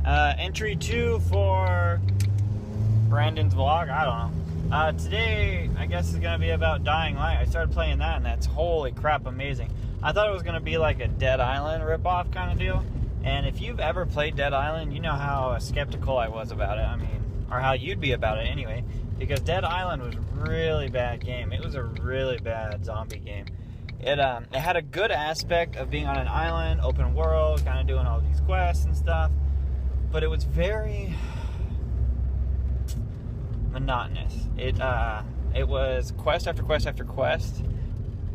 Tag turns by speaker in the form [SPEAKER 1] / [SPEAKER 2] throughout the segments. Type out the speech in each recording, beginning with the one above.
[SPEAKER 1] Entry 2 for Brandon's vlog. I don't know. Today, I guess, is going to be about Dying Light. I started playing that, and that's holy crap amazing. I thought it was going to be like a Dead Island ripoff kind of deal. And if you've ever played Dead Island, you know how skeptical I was about it. I mean, or how you'd be about it anyway. Because Dead Island was a really bad game. It was a really bad zombie game. It had a good aspect of being on an island, open world, kind of doing all these quests and stuff. But it was very monotonous. It was quest after quest after quest,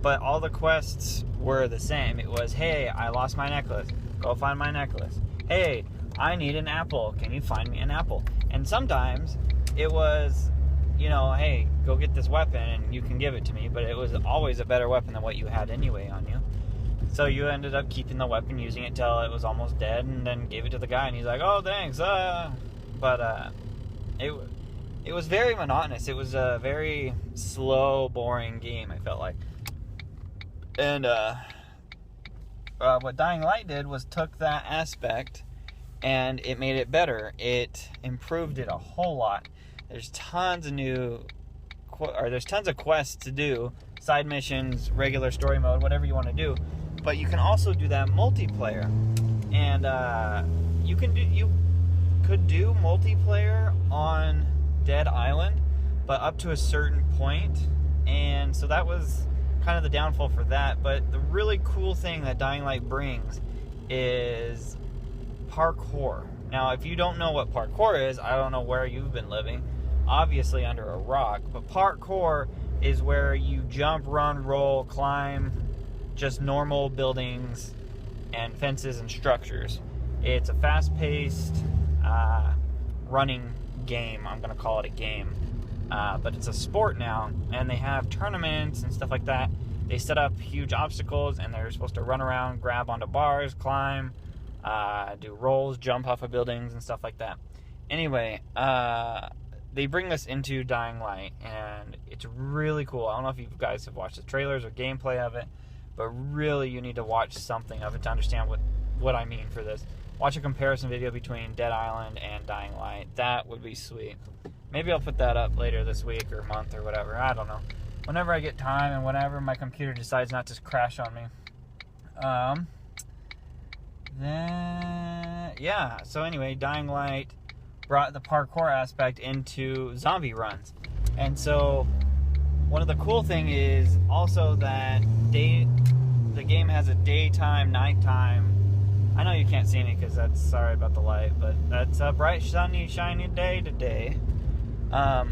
[SPEAKER 1] but all the quests were the same. It was, hey, I lost my necklace. Go find my necklace. Hey, I need an apple. Can you find me an apple? And sometimes it was, you know, hey, go get this weapon and you can give it to me, but it was always a better weapon than what you had anyway on you. So you ended up keeping the weapon, using it till it was almost dead, and then gave it to the guy, and he's like, oh, thanks. But it was very monotonous. It was a very slow, boring game, I felt like. And what Dying Light did was took that aspect and it made it better. It improved it a whole lot. There's tons of quests to do, side missions, regular story mode, whatever you want to do. But you can also do that multiplayer, and you could do multiplayer on Dead Island, but up to a certain point. And so that was kind of the downfall for that. But the really cool thing that Dying Light brings is parkour. Now, if you don't know what parkour is, I don't know where you've been living. Obviously under a rock. But parkour is where you jump, run, roll, climb, just normal buildings and fences and structures. It's a fast-paced running game. I'm going to call it a game. But it's a sport now, and they have tournaments and stuff like that. They set up huge obstacles, and they're supposed to run around, grab onto bars, climb, do rolls, jump off of buildings and stuff like that. Anyway, they bring this into Dying Light, and it's really cool. I don't know if you guys have watched the trailers or gameplay of it, but really you need to watch something of it to understand what I mean for this. Watch a comparison video between Dead Island and Dying Light. That would be sweet. Maybe I'll put that up later this week or month or whatever. I don't know. Whenever I get time and whenever my computer decides not to crash on me. Yeah. So anyway, Dying Light brought the parkour aspect into zombie runs. And so one of the cool thing is also that the game has a daytime, nighttime. I know you can't see me because that's, sorry about the light, but that's a bright, sunny, shiny day today. But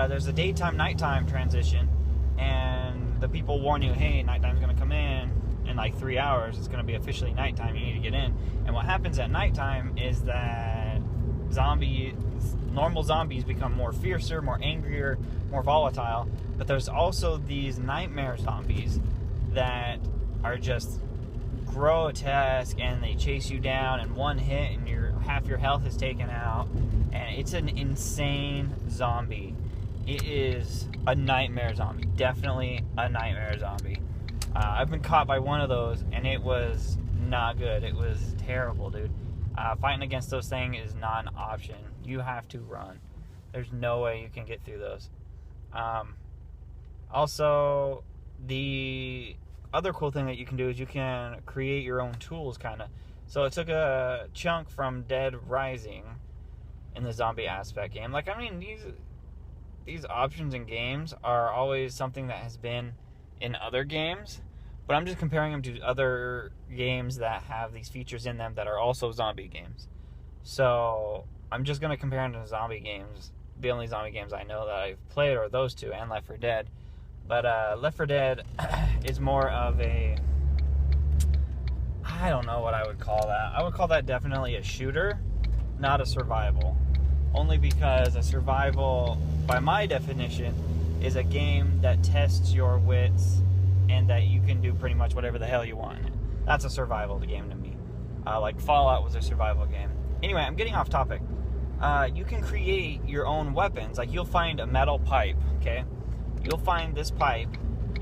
[SPEAKER 1] there's a daytime, nighttime transition, and the people warn you, hey, nighttime's going to come in like 3 hours. It's going to be officially nighttime. You need to get in. And what happens at nighttime is that normal zombies become more fiercer, more angrier, more volatile. But there's also these nightmare zombies that are just grotesque, and they chase you down, and one hit and half your health is taken out, and it's an insane zombie. It is a nightmare zombie. Definitely a nightmare zombie. I've been caught by one of those, and it was not good. It was terrible, dude. Fighting against those things is not an option. You have to run. There's no way you can get through those. Also, the other cool thing that you can do is you can create your own tools, kind of. So it took a chunk from Dead Rising in the zombie aspect game. Like, I mean, these options in games are always something that has been in other games, but I'm just comparing them to other games that have these features in them that are also zombie games. So I'm just going to compare them to zombie games. The only zombie games I know that I've played are those two and Left 4 Dead. But Left 4 Dead is more of a, I don't know what I would call that. I would call that definitely a shooter, not a survival. Only because a survival, by my definition, is a game that tests your wits and that you can do pretty much whatever the hell you want in it. That's a survival game to me. Like Fallout was a survival game. Anyway, I'm getting off topic. You can create your own weapons. Like, you'll find a metal pipe, okay? You'll find this pipe,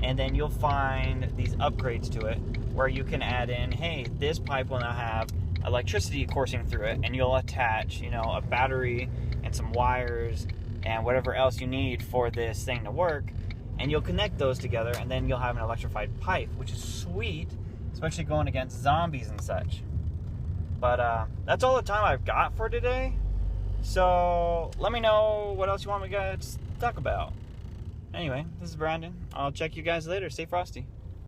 [SPEAKER 1] and then you'll find these upgrades to it where you can add in, hey, this pipe will now have electricity coursing through it, and you'll attach, you know, a battery and some wires and whatever else you need for this thing to work, and you'll connect those together, and then you'll have an electrified pipe, which is sweet, especially going against zombies and such. But that's all the time I've got for today. So let me know what else you want me guys to talk about. Anyway, this is Brandon. I'll check you guys later. Stay frosty.